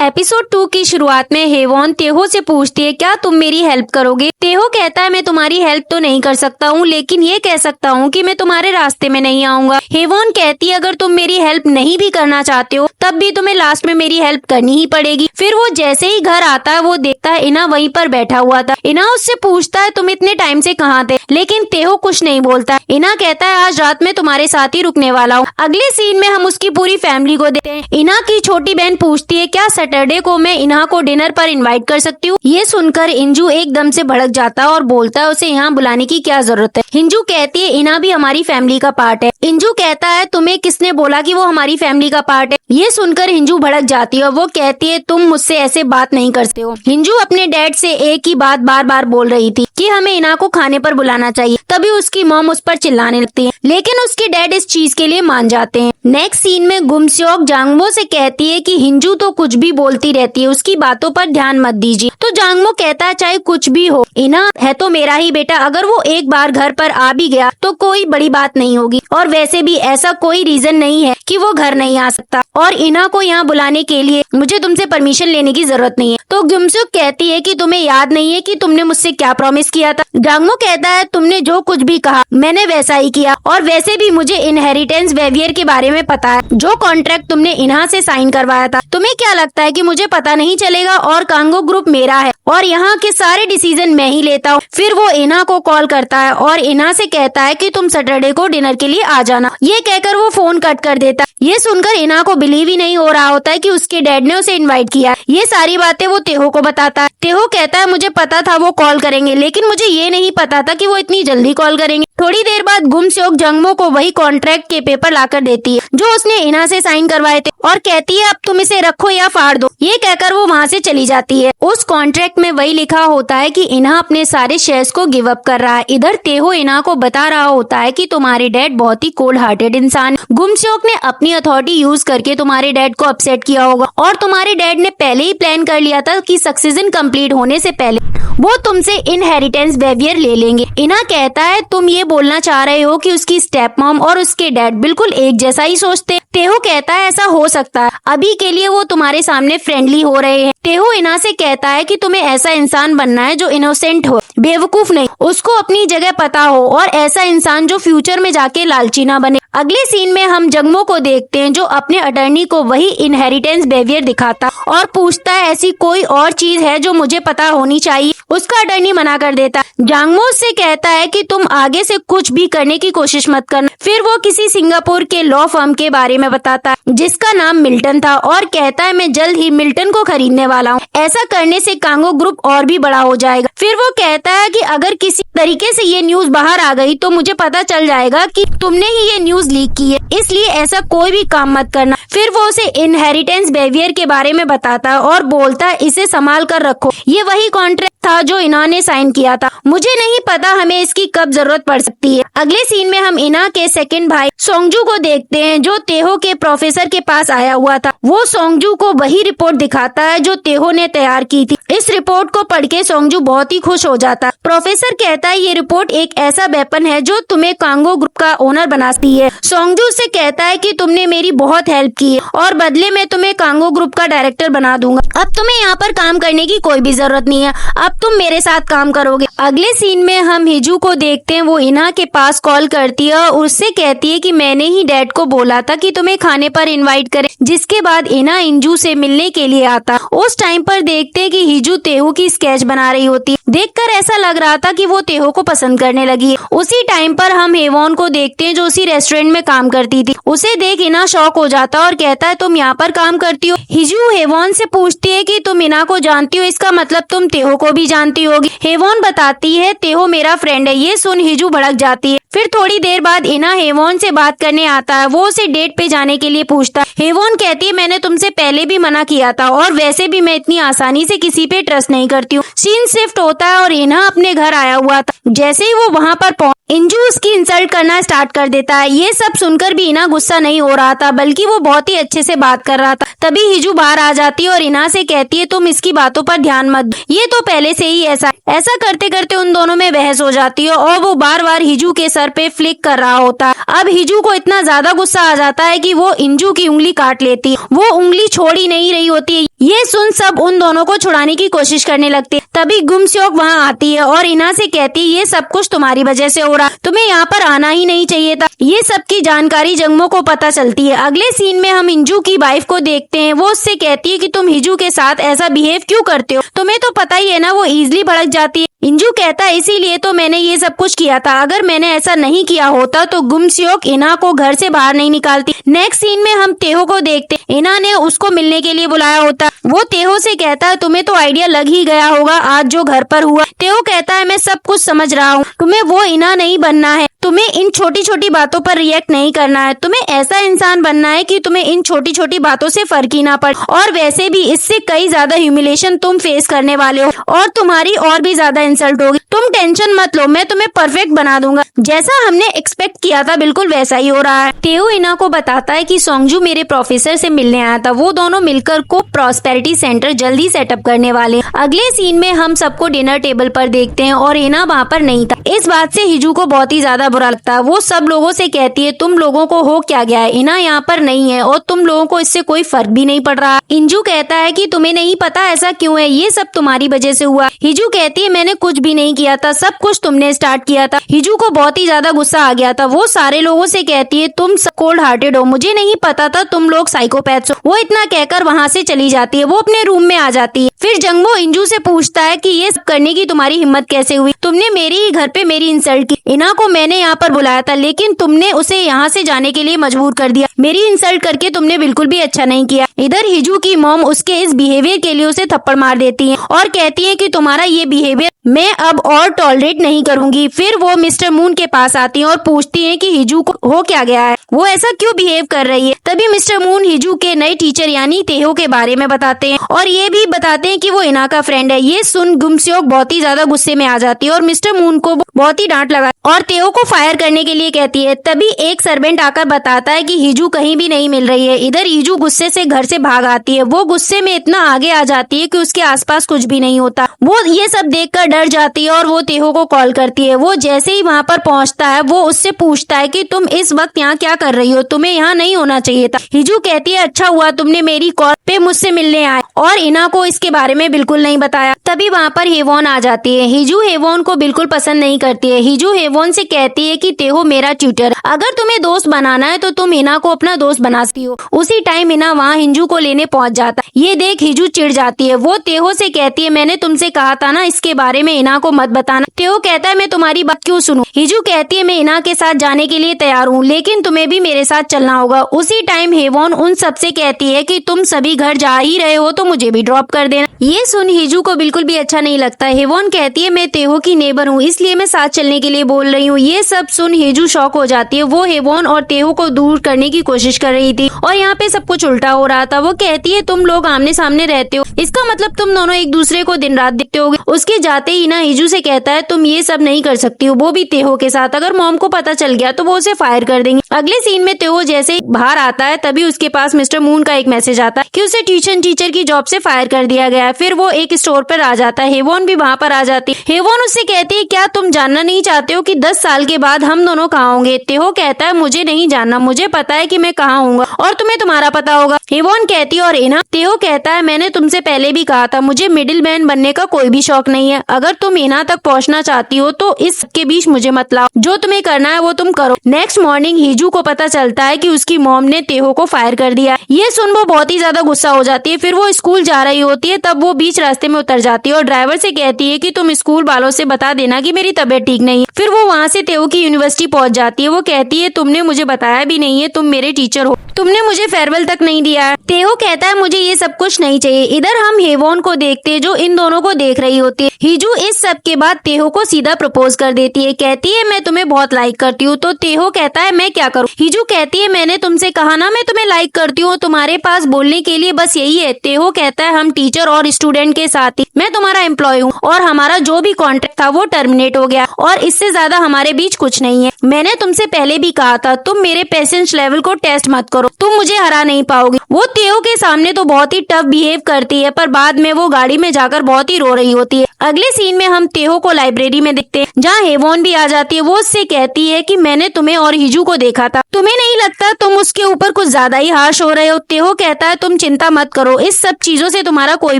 Episode 2 की शुरुआत में हेवॉन तेहो से पूछती है क्या तुम मेरी हेल्प करोगे। तेहो कहता है मैं तुम्हारी हेल्प तो नहीं कर सकता हूँ, लेकिन ये कह सकता हूँ कि मैं तुम्हारे रास्ते में नहीं आऊंगा। हेवॉन कहती है अगर तुम मेरी हेल्प नहीं भी करना चाहते हो तब भी तुम्हें लास्ट में मेरी हेल्प करनी ही पड़ेगी। फिर वो जैसे ही घर आता है वो देखता है इना वहीं पर बैठा हुआ था। इना उससे पूछता है तुम इतने टाइम से कहाँ थे, लेकिन तेहो कुछ नहीं बोलता। इना कहता है आज रात में तुम्हारे साथ ही रुकने वाला हूँ। अगले सीन में हम उसकी पूरी फैमिली को देखते हैं। इना की छोटी बहन पूछती है क्या सैटरडे को मैं इना को डिनर पर इनवाइट कर सकती हूँ। ये सुनकर इंजू एकदम से भड़क जाता है और बोलता है उसे यहाँ बुलाने की क्या जरूरत है। इंजू कहती है इना भी हमारी फैमिली का पार्ट है। इंजू कहता है तुम्हें किसने बोला कि वो हमारी फैमिली का पार्ट है। ये सुनकर इंजू भड़क जाती है और वो कहती है तुम मुझसे ऐसे बात नहीं करते हो। इंजू अपने डैड से एक ही बात बार बार बोल रही थी कि हमें इना को खाने पर बुलाना चाहिए। तभी उसकी मॉम उस पर चिल्लाने लगती है, लेकिन उसके डैड इस चीज के लिए मान जाते हैं। नेक्स्ट सीन में गुमस्योक जांगमो से कहती है कि हिंजू तो कुछ भी बोलती रहती है, उसकी बातों पर ध्यान मत दीजिए। तो जांगमो कहता है चाहे कुछ भी हो इना है तो मेरा ही बेटा, अगर वो एक बार घर पर आ भी गया तो कोई बड़ी बात नहीं होगी, और वैसे भी ऐसा कोई रीजन नहीं है कि वो घर नहीं आ सकता, और इना को यहाँ बुलाने के लिए मुझे तुमसे परमिशन लेने की जरूरत नहीं है। तो गुमस्योक कहती है कि तुम्हें याद नहीं है कि तुमने मुझसे क्या प्रॉमिस किया था। जांगमो कहता है तुमने जो कुछ भी कहा मैंने वैसा ही किया, और वैसे भी मुझे इनहेरिटेंस वेवियर के बारे में पता है, जो कॉन्ट्रैक्ट तुमने इना से साइन करवाया था। तुम्हें क्या लगता है कि मुझे पता नहीं चलेगा, और कांगो ग्रुप मेरा है और यहाँ के सारे डिसीजन मैं ही लेता हूँ। फिर वो इना को कॉल करता है और इना से कहता है कि तुम सैटरडे को डिनर के लिए आ जाना। ये कहकर वो फोन कट कर देता। ये सुनकर इना को बिलीव ही नहीं हो रहा होता है कि उसके डैड ने उसे इनवाइट किया। ये सारी बातें वो तेहो को बताता है। तेहो कहता है मुझे पता था वो कॉल करेंगे, लेकिन मुझे ये नहीं पता था कि वो इतनी जल्दी कॉल करेंगे। थोड़ी देर बाद गुमस्योक जांगमो को वही कॉन्ट्रैक्ट के पेपर लाकर देती है जो उसने इना से साइन करवाए थे, और कहती है अब तुम इसे रखो या फाड़ दो। ये कहकर वो वहाँ से चली जाती है। उस कॉन्ट्रैक्ट में वही लिखा होता है कि इना अपने सारे शेयर्स को गिव अप कर रहा है। इधर तेहो इना को बता रहा होता है कि तुम्हारे डैड बहुत ही कोल्ड हार्टेड इंसान, गुमस्योक ने अपनी अथॉरिटी यूज करके तुम्हारे डैड को अपसेट किया होगा, और तुम्हारे डैड ने पहले ही प्लान कर लिया था कि सक्सेशन कंप्लीट होने से पहले वो तुमसे इनहेरिटेंस वेवियर ले लेंगे। इना कहता है तुम ये बोलना चाह रहे हो कि उसकी स्टेप मॉम और उसके डैड बिल्कुल एक जैसा ही सोचते। तेहो कहता है ऐसा हो सकता है, अभी के लिए वो तुम्हारे सामने फ्रेंडली हो रहे हैं। तेहो इना से कहता है कि तुम्हें ऐसा इंसान बनना है जो इनोसेंट हो, बेवकूफ नहीं, उसको अपनी जगह पता हो, और ऐसा इंसान जो फ्यूचर में जाके लालची ना बने। अगले सीन में हम जांगमो को देखते हैं जो अपने अटर्नी को वही इनहेरिटेंस वेवियर दिखाता और पूछता है ऐसी कोई और चीज है जो मुझे पता होनी चाहिए। उसका अटर्नी मना कर देता। जांगमो से कहता है कि तुम आगे से कुछ भी करने की कोशिश मत करना। फिर वो किसी सिंगापुर के लॉ फर्म के बारे में बताता है जिसका नाम मिल्टन था, और कहता है मैं जल्द ही मिल्टन को खरीदने वाला हूँ। ऐसा करने से कांगो ग्रुप और भी बड़ा हो जाएगा। फिर वो कहता है कि अगर किसी तरीके से ये न्यूज बाहर आ गई तो मुझे पता चल जाएगा कि तुमने ही ये न्यूज लीक की है, इसलिए ऐसा कोई भी काम मत करना। फिर वो उसे इनहेरिटेंस वेवियर के बारे में बताता है और बोलता है इसे संभाल कर रखो, ये वही कॉन्ट्रैक्ट था जो इना ने साइन किया था, मुझे नहीं पता हमें इसकी कब जरूरत पड़ सकती है। अगले सीन में हम इना के सेकंड भाई सोंगजू को देखते हैं जो तेहो के प्रोफेसर के पास आया हुआ था। वो सोंगजू को वही रिपोर्ट दिखाता है जो तेहो ने तैयार की थी। इस रिपोर्ट को पढ़ के सोंगजू बहुत ही खुश हो जाता है। प्रोफेसर कहता है ये रिपोर्ट एक ऐसा वेपन है जो तुम्हें कांगो ग्रुप का ओनर बनाती है। सोंगजू से कहता है कि तुमने मेरी बहुत हेल्प की है और बदले में तुम्हें कांगो ग्रुप का डायरेक्टर बना दूंगा। अब तुम्हें यहाँ पर काम करने की कोई भी जरूरत नहीं है, अब तुम मेरे साथ काम करोगे। अगले सीन में हम हिजू को देखते हैं। वो इना के पास कॉल करती है और उससे कहती है कि मैंने ही डैड को बोला था कि तुम्हें खाने पर इनवाइट करे। जिसके बाद इना इंजू से मिलने के लिए आता। उस टाइम पर देखते हैं कि हिजू तेहो की स्केच बना रही होती। देखकर ऐसा लग रहा था कि वो तेहो को पसंद करने लगी है। उसी टाइम पर हम हेवॉन को देखते हैं जो उसी रेस्टोरेंट में काम करती थी। उसे देख इना शॉक हो जाता है और कहता है तुम यहाँ पर काम करती हो। हिजू हेवॉन से पूछती है कि तुम इना को जानती हो, इसका मतलब तुम तेहो को भी जानती होगी। हेवॉन बताती है तेहो मेरा फ्रेंड है। ये सुन हिजू भड़क जाती है। फिर थोड़ी देर बाद इना हेवॉन से बात करने आता है। वो उसे डेट पे जाने के लिए पूछता है। हेवॉन कहती है मैंने तुमसे पहले भी मना किया था और वैसे भी मैं इतनी आसानी से किसी पे ट्रस्ट नहीं करती हूँ। सीन शिफ्ट होता होता है और इना अपने घर आया हुआ था। जैसे ही वो वहाँ पर इंजू उसकी इंसल्ट करना स्टार्ट कर देता है। ये सब सुनकर भी इना गुस्सा नहीं हो रहा था, बल्कि वो बहुत ही अच्छे से बात कर रहा था। तभी हिजू बाहर आ जाती है और इना से कहती है तुम इसकी बातों पर ध्यान मत दो, ये तो पहले से ही ऐसा करते करते उन दोनों में बहस हो जाती है और वो बार बार हिजू के सर पे फ्लिक कर रहा होता है। अब हिजू को इतना ज्यादा गुस्सा आ जाता है कि वो इंजू की उंगली काट लेती है। वो उंगली छोड़ ही नहीं रही होती है। ये सुन सब उन दोनों को छुड़ाने की कोशिश करने लगते। तभी गुमस्योक वहाँ आती है और इना से कहती है ये सब कुछ तुम्हारी वजह से हो रहा, तुम्हें यहाँ पर आना ही नहीं चाहिए था। ये सब की जानकारी जंगमो को पता चलती है। अगले सीन में हम इंजू की वाइफ को देखते हैं। वो उससे कहती है कि तुम हिजू के साथ ऐसा बिहेव क्यों करते हो, तुम्हें तो पता ही है ना वो इजिली भड़क जाती है। इंजू कहता है इसीलिए तो मैंने ये सब कुछ किया था, अगर मैंने ऐसा नहीं किया होता तो गुमस्योक इना को घर से बाहर नहीं निकालती। नेक्स्ट सीन में हम तेहो को देखते। इना ने उसको मिलने के लिए बुलाया होता। वो तेहो से कहता है तुम्हें तो आइडिया लग ही गया होगा आज जो घर पर हुआ। तेहो कहता है मैं सब कुछ समझ रहा हूँ, तुम्हें वो इना नहीं बनना है, तुम्हें इन छोटी छोटी बातों पर रिएक्ट नहीं करना है, तुम्हें ऐसा इंसान बनना है कि तुम्हें इन छोटी छोटी बातों से फर्क ही ना पड़े। और वैसे भी इससे कई ज्यादा ह्यूमिलेशन तुम फेस करने वाले हो और तुम्हारी और भी ज्यादा इंसल्ट होगी। तुम टेंशन मत लो, मैं तुम्हें परफेक्ट बना दूंगा। जैसा हमने एक्सपेक्ट किया था बिल्कुल वैसा ही हो रहा है। तेहो इना को बताता है कि सोंगजू मेरे प्रोफेसर से मिलने आया था, वो दोनों मिलकर को प्रॉस्पेरिटी सेंटर जल्दी सेटअप करने वाले। अगले सीन में हम सबको डिनर टेबल पर देखते हैं और इना वहाँ पर नहीं था। इस बात से हिजू को बहुत ही ज्यादा बुरा लगता है। वो सब लोगों से कहती है तुम लोगों को हो क्या गया है, इना यहाँ पर नहीं है और तुम लोगों को इससे कोई फर्क भी नहीं पड़ रहा। इंजू कहता है कि तुम्हें नहीं पता ऐसा क्यों है, ये सब तुम्हारी वजह से हुआ। हिजू कहती है मैंने कुछ भी नहीं किया था, सब कुछ तुमने स्टार्ट किया था। हिजू को बहुत ही ज्यादा गुस्सा आ गया था। वो सारे लोगों से कहती है तुम कोल्ड हार्टेड हो, मुझे नहीं पता था तुम लोग साइकोपैथ्स हो। वो इतना कहकर वहाँ से चली जाती है। वो अपने रूम में आ जाती है। फिर जंगमो इंजू से पूछता है कि ये सब करने की तुम्हारी हिम्मत कैसे हुई, तुमने मेरे ही घर पे मेरी इंसल्ट की। इना को मैंने यहाँ पर बुलाया था लेकिन तुमने उसे यहाँ से जाने के लिए मजबूर कर दिया। मेरी इंसल्ट करके तुमने बिल्कुल भी अच्छा नहीं किया। इधर हिजू की मॉम उसके इस बिहेवियर के लिए उसे थप्पड़ मार देती है और कहती है कि तुम्हारा ये बिहेवियर मैं अब और टॉलरेट नहीं करूंगी। फिर वो मिस्टर मून के पास आती है और पूछती है कि हिजू को हो क्या गया है, वो ऐसा क्यों बिहेव कर रही है। तभी मिस्टर मून हिजू के नए टीचर यानी तेहो के बारे में बताते हैं और ये भी बताते हैं कि वो इना का फ्रेंड है। ये सुन गुमस्योक बहुत ही ज्यादा गुस्से में आ जाती है और मिस्टर मून को बहुत ही डांट लगा और तेहो को फायर करने के लिए कहती है। तभी एक सर्वेंट आकर बताता है कि हिजू कहीं भी नहीं मिल रही है। इधर हिजू गुस्से से घर से भाग आती है। वो गुस्से में इतना आगे आ जाती है कि उसके आसपास कुछ भी नहीं होता। वो ये सब देखकर डर जाती है और वो तेहो को कॉल करती है। वो जैसे ही वहाँ पर पहुँचता है वो उससे पूछता है कि तुम इस वक्त यहाँ क्या कर रही हो, तुम्हें यहाँ नहीं होना चाहिए था। हिजू कहती है अच्छा हुआ तुमने मेरी कॉल पे मुझसे मिलने आए और इना को इसके बारे में बिल्कुल नहीं बताया। तभी वहाँ पर हेवॉन आ जाती है। हिजू हेवॉन को बिल्कुल पसंद नहीं करती है। हिजू हेवॉन से कहती है कि तेहो मेरा ट्यूटर, अगर तुम्हें दोस्त बनाना है तो तुम इना को अपना दोस्त बना सकती हो। उसी टाइम इना वहाँ हिजू को लेने पहुँच जाता है। ये देख हिजू चिढ़ जाती है। वो तेहो से कहती है मैंने तुमसे कहा था ना इसके बारे में इना को मत बताना। तेहो कहता है मैं तुम्हारी बात क्यों सुनूं। हिजू कहती है मैं इना के साथ जाने के लिए तैयार हूँ लेकिन तुम्हें भी मेरे साथ चलना होगा। उसी टाइम हेवॉन उन सबसे कहती है कि तुम सभी घर जा ही रहे हो तो मुझे भी ड्रॉप कर देना। ये सुन हिजू को बिल्कुल भी अच्छा नहीं लगता। हेवॉन कहती है मैं तेहो की नेबर हूँ इसलिए मैं साथ चलने के लिए बोल रही हूँ। ये सब सुन हिजू शॉक हो जाती है। वो हेवॉन और तेहो को दूर करने की कोशिश कर रही थी और यहाँ पे सब कुछ उल्टा हो रहा था। वो कहती है तुम लोग आमने सामने रहते हो, इसका मतलब तुम दोनों एक दूसरे को दिन रात देखते होगे। उसके जाते ही ना हिजू से कहता है तुम ये सब नहीं कर सकती हो, वो भी तेहो के साथ। अगर मॉम को पता चल गया तो वो उसे फायर कर देंगे। अगले सीन में तेहो जैसे ही बाहर आता है तभी उसके पास मिस्टर मून का एक मैसेज आता है कि उसे ट्यूशन टीचर की जॉब से फायर कर दिया गया है। फिर वो एक स्टोर पर आ जाता है। हेवॉन भी वहाँ पर आ जाती है। हेवॉन उससे कहती है क्या तुम जानना नहीं चाहते हो कि 10 साल के बाद हम दोनों कहाँ होंगे। तेहो कहता है मुझे नहीं जानना, मुझे पता है कि मैं कहाँ हूँगा और तुम्हें तुम्हारा पता होगा। हेवॉन कहती है और इना। तेहो कहता है मैंने तुमसे पहले भी कहा था मुझे मिडिल मैन बनने का कोई भी शौक नहीं है। अगर तुम इना तक पहुँचना चाहती हो तो इसके बीच मुझे मत लाओ, जो तुम्हें करना है वो तुम करो। नेक्स्ट मॉर्निंग हिजू को पता चलता है कि उसकी मॉम ने तेहो को फायर कर दिया। ये सुन वो बहुत ही ज्यादा गुस्सा हो जाती है। फिर वो स्कूल जा रही होती है तब वो बीच रास्ते में उतर जाती है और ड्राइवर से कहती है कि तुम स्कूल वालों से बता देना कि मेरी तबीयत ठीक नहीं है। फिर वो वहाँ से तेहो की यूनिवर्सिटी पहुँच जाती है। वो कहती है तुमने मुझे बताया भी नहीं है, तुम मेरे टीचर हो, तुमने मुझे फेयरवेल तक नहीं दिया है। तेहो कहता है मुझे ये सब कुछ नहीं चाहिए। इधर हम हेवॉन को देखते हैं जो इन दोनों को देख रही होती है। हिजू इस सब के बाद तेहो को सीधा प्रपोज कर देती है। कहती है मैं तुम्हें बहुत लाइक करती हूँ। तो तेहो कहता है मैं क्या करूँ। हिजू कहती है मैंने तुमसे कहा ना मैं तुम्हें लाइक करती हूँ, तुम्हारे पास बोलने के लिए बस यही है। तेहो कहता है हम टीचर और स्टूडेंट के साथ ही, मैं तुम्हारा एम्प्लॉय हूँ और हमारा जो भी कॉन्ट्रैक्ट था वो टर्मिनेट हो गया और इससे ज्यादा हमारे बीच कुछ नहीं है। मैंने तुमसे पहले भी कहा था तुम मेरे पेशेंस लेवल को टेस्ट मत करो, तुम मुझे हरा नहीं पाओगे। वो तेहो के सामने तो बहुत ही टफ बिहेव करती है पर बाद में वो गाड़ी में जाकर बहुत ही रो रही होती है। अगले सीन में हम तेहो को लाइब्रेरी में देखते हैं जहाँ हेवॉन भी आ जाती है। वो उससे कहती है कि मैंने तुम्हें और हिजू को देखा था, तुम्हें नहीं लगता तुम उसके ऊपर कुछ ज्यादा ही हार्श हो रहे हो। तेहो कहता है तुम चिंता मत करो, इस सब चीजों से तुम्हारा कोई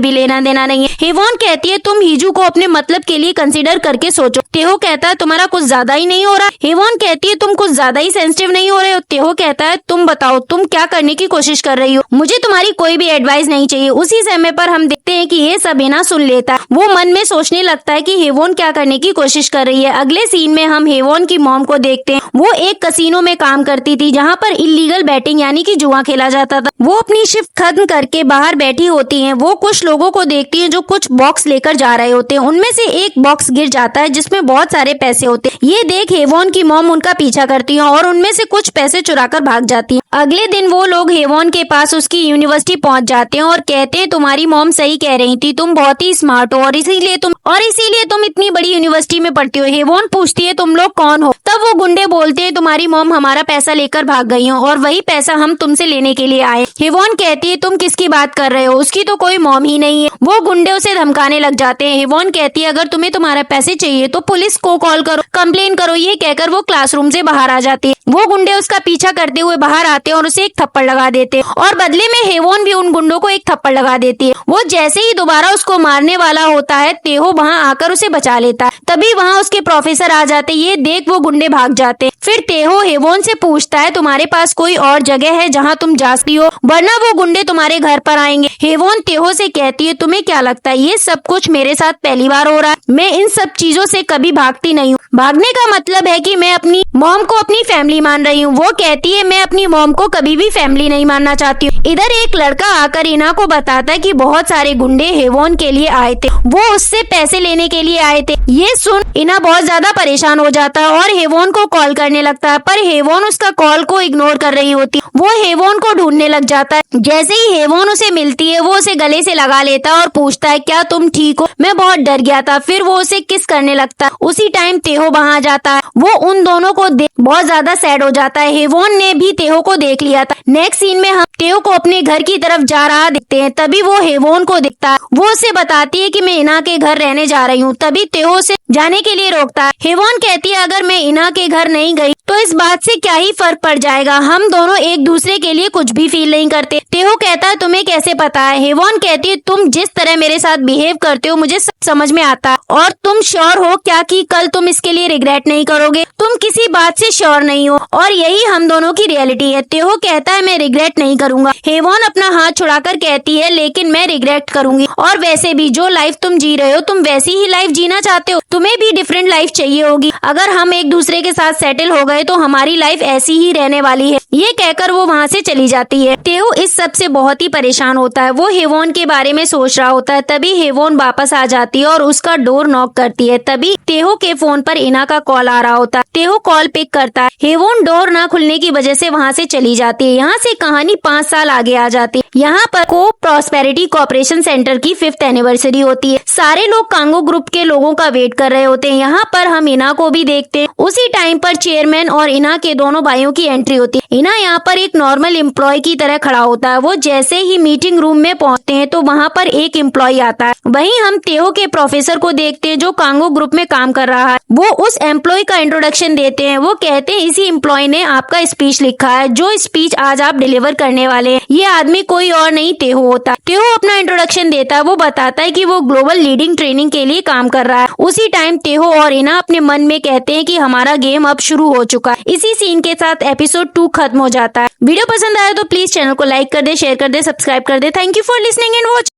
भी लेना देना नहीं है। हेवॉन कहती है तुम हिजू को अपने मतलब के लिए कंसीडर करके सोचो। तेहो कहता है तुम्हारा कुछ ज्यादा ही नहीं हो रहा। हेवॉन कहती है तुम कुछ ज्यादा ही सेंसिटिव नहीं हो रहे हो। तेहो कहता है तुम बताओ तुम क्या करने की कोशिश कर रही हो, मुझे तुम्हारी कोई भी एडवाइस नहीं चाहिए। उसी समय पर हम देखते हैं कि ये सब हिना सुन लेता है। वो मन में सोचने लगता है कि हेवॉन क्या करने की कोशिश कर रही है। अगले सीन में हम हेवॉन की मॉम को देखते हैं। वो एक कसिनो में काम करती थी जहाँ पर इलीगल बैटिंग यानी कि जुआ खेला जाता था। वो अपनी शिफ्ट खत्म करके बाहर बैठी होती हैं। वो कुछ लोगों को देखती हैं जो कुछ बॉक्स लेकर जा रहे होते हैं। उनमें से एक बॉक्स गिर जाता है जिसमें बहुत सारे पैसे होते हैं। ये देख हेवॉन की मॉम उनका पीछा करती है और उनमें से कुछ पैसे चुराकर भाग जाती है। अगले दिन वो लोग हेवॉन के पास उसकी यूनिवर्सिटी पहुंच जाते हैं और कहते हैं तुम्हारी मॉम सही कह रही थी, तुम बहुत ही स्मार्ट हो और इसीलिए तुम इतनी बड़ी यूनिवर्सिटी में पढ़ती हो। हेवॉन पूछती है तुम लोग कौन हो? तब वो गुंडे बोलते हैं तुम्हारी मॉम हमारा पैसा लेकर भाग गई हो और वही पैसा हम तुमसे लेने के लिए आए। हेवॉन कहती है तुम किसकी बात कर रहे हो, उसकी तो कोई मॉम ही नहीं है। वो गुंडे उसे धमकाने लग जाते हैं। हेवॉन कहती है अगर तुम्हें तुम्हारा पैसे चाहिए तो पुलिस को कॉल करो, कंप्लेन करो। ये कहकर वो क्लासरूम से बाहर आ जाती है। वो गुंडे उसका पीछा करते हुए बाहर आते हैं और उसे एक थप्पड़ लगा देते हैं और बदले में हेवॉन भी उन गुंडों को एक थप्पड़ लगा देती है। वो जैसे ही दोबारा उसको मारने वाला होता है तेहो वहाँ आकर उसे बचा लेता है। तभी वहाँ उसके प्रोफेसर आ जाते। ये देख वो गुंडे भाग जाते। फिर तेहो हेवॉन से पूछता है तुम्हारे पास कोई और जगह है जहाँ तुम जा सकती हो, वरना वो गुंडे तुम्हारे घर पर आएंगे। हेवॉन तेहो से कहती है तुम्हें क्या लगता है ये सब कुछ मेरे साथ पहली बार हो रहा है, मैं इन सब चीजों से कभी भागती नहीं हूँ। भागने का मतलब है कि मैं अपनी मॉम को अपनी फैमिली मान रही हूँ। वो कहती है मैं अपनी मॉम को कभी भी फैमिली नहीं मानना चाहती हूँ। इधर एक लड़का आकर इना को बताता है कि बहुत सारे गुंडे हेवॉन के लिए आए थे, वो उससे पैसे लेने के लिए आए थे। ये सुन इना बहुत ज्यादा परेशान हो जाता है और हेवॉन को कॉल करने लगता है पर हेवॉन उसका कॉल को इग्नोर कर रही होती। वो हेवॉन को ढूंढने लग जाता है। जैसे ही हेवॉन उसे मिलती है वो उसे गले से लगा लेता है और पूछता है क्या तुम ठीक हो, मैं बहुत डर गया था। फिर वो उसे किस करने लगता है। उसी टाइम तेहो वहाँ आ जाता है। वो उन दोनों को देख बहुत ज्यादा सैड हो जाता है। हेवॉन ने भी तेहो को देख लिया था। नेक्स्ट सीन में हम तेहो को अपने घर की तरफ जा रहा देखते हैं। तभी वो हेवॉन को दिखता है। वो उसे बताती है कि मैं इना के घर रहने जा रही हूँ। तभी तेहो उसे जाने के लिए रोकता है। हेवॉन कहती है अगर मैं इना के घर नहीं गई तो इस बात से क्या ही फर्क पड़ जाएगा, हम दोनों एक दूसरे के लिए कुछ भी फील नहीं करते। तेहो कहता है तुम्हें कैसे पता है? हेवॉन कहती है तुम जिस तरह मेरे साथ बिहेव करते हो मुझे सब समझ में आता है। और तुम श्योर हो क्या कि कल तुम इसके लिए रिग्रेट नहीं करोगे? तुम किसी बात से श्योर नहीं हो और यही हम दोनों की रियलिटी है। तेहो कहता है मैं रिग्रेट नहीं करूंगा। हेवॉन अपना हाथ छुड़ाकर कहती है लेकिन मैं रिग्रेट करूंगी। और वैसे भी जो लाइफ तुम जी रहे हो तुम वैसी ही लाइफ जीना चाहते हो, तुम्हें भी डिफरेंट लाइफ चाहिए होगी। अगर हम एक दूसरे के साथ सेटल हो गए तो हमारी लाइफ ऐसी ही रहने वाली है। ये कहकर वो वहाँ से चली जाती है। तेहो इस सब से बहुत ही परेशान होता है। वो हेवॉन के बारे में सोच रहा होता है। तभी हेवॉन वापस आ जाती है और उसका डोर नॉक करती है। तभी तेहो के फोन पर इना का कॉल आ रहा होता है। तेहो कॉल पिक करता है। हेवॉन डोर ना खुलने की वजह से वहाँ से चली जाती है। यहाँ से कहानी 5 साल आगे आ जाती है। यहाँ पर को प्रॉस्पेरिटी कोऑपरेशन सेंटर की 5th एनिवर्सरी होती है। सारे लोग कांगो ग्रुप के लोगों का वेट कर रहे होते हैं। यहाँ पर हम इना को भी देखते हैं। उसी टाइम पर चेयरमैन और इना के दोनों भाइयों की एंट्री होती है। इना यहाँ पर एक नॉर्मल एम्प्लॉय की तरह खड़ा होता है। वो जैसे ही मीटिंग रूम में पहुँचते हैं तो वहाँ पर एक एम्प्लॉय आता है। वहीं हम तेहो के प्रोफेसर को देखते हैं जो कांगो ग्रुप में काम कर रहा है। वो उस एम्प्लॉय का इंट्रोडक्शन देते हैं। वो कहते हैं इसी एम्प्लॉय ने आपका स्पीच लिखा है, जो स्पीच आज आप डिलीवर करने वाले हैं। ये आदमी कोई और नहीं तेहो होता। तेहो अपना इंट्रोडक्शन देता है। वो बताता है कि वो ग्लोबल लीडिंग ट्रेनिंग के लिए काम कर रहा है। उसी टाइम तेहो और इना अपने मन में कहते हैं कि हमारा गेम अब शुरू हो चुका है। इसी सीन के साथ एपिसोड 2 खत्म हो जाता है। वीडियो पसंद आया तो प्लीज चैनल को लाइक कर दे, शेयर कर दे, सब्सक्राइब कर दे। Thank you for listening and watching.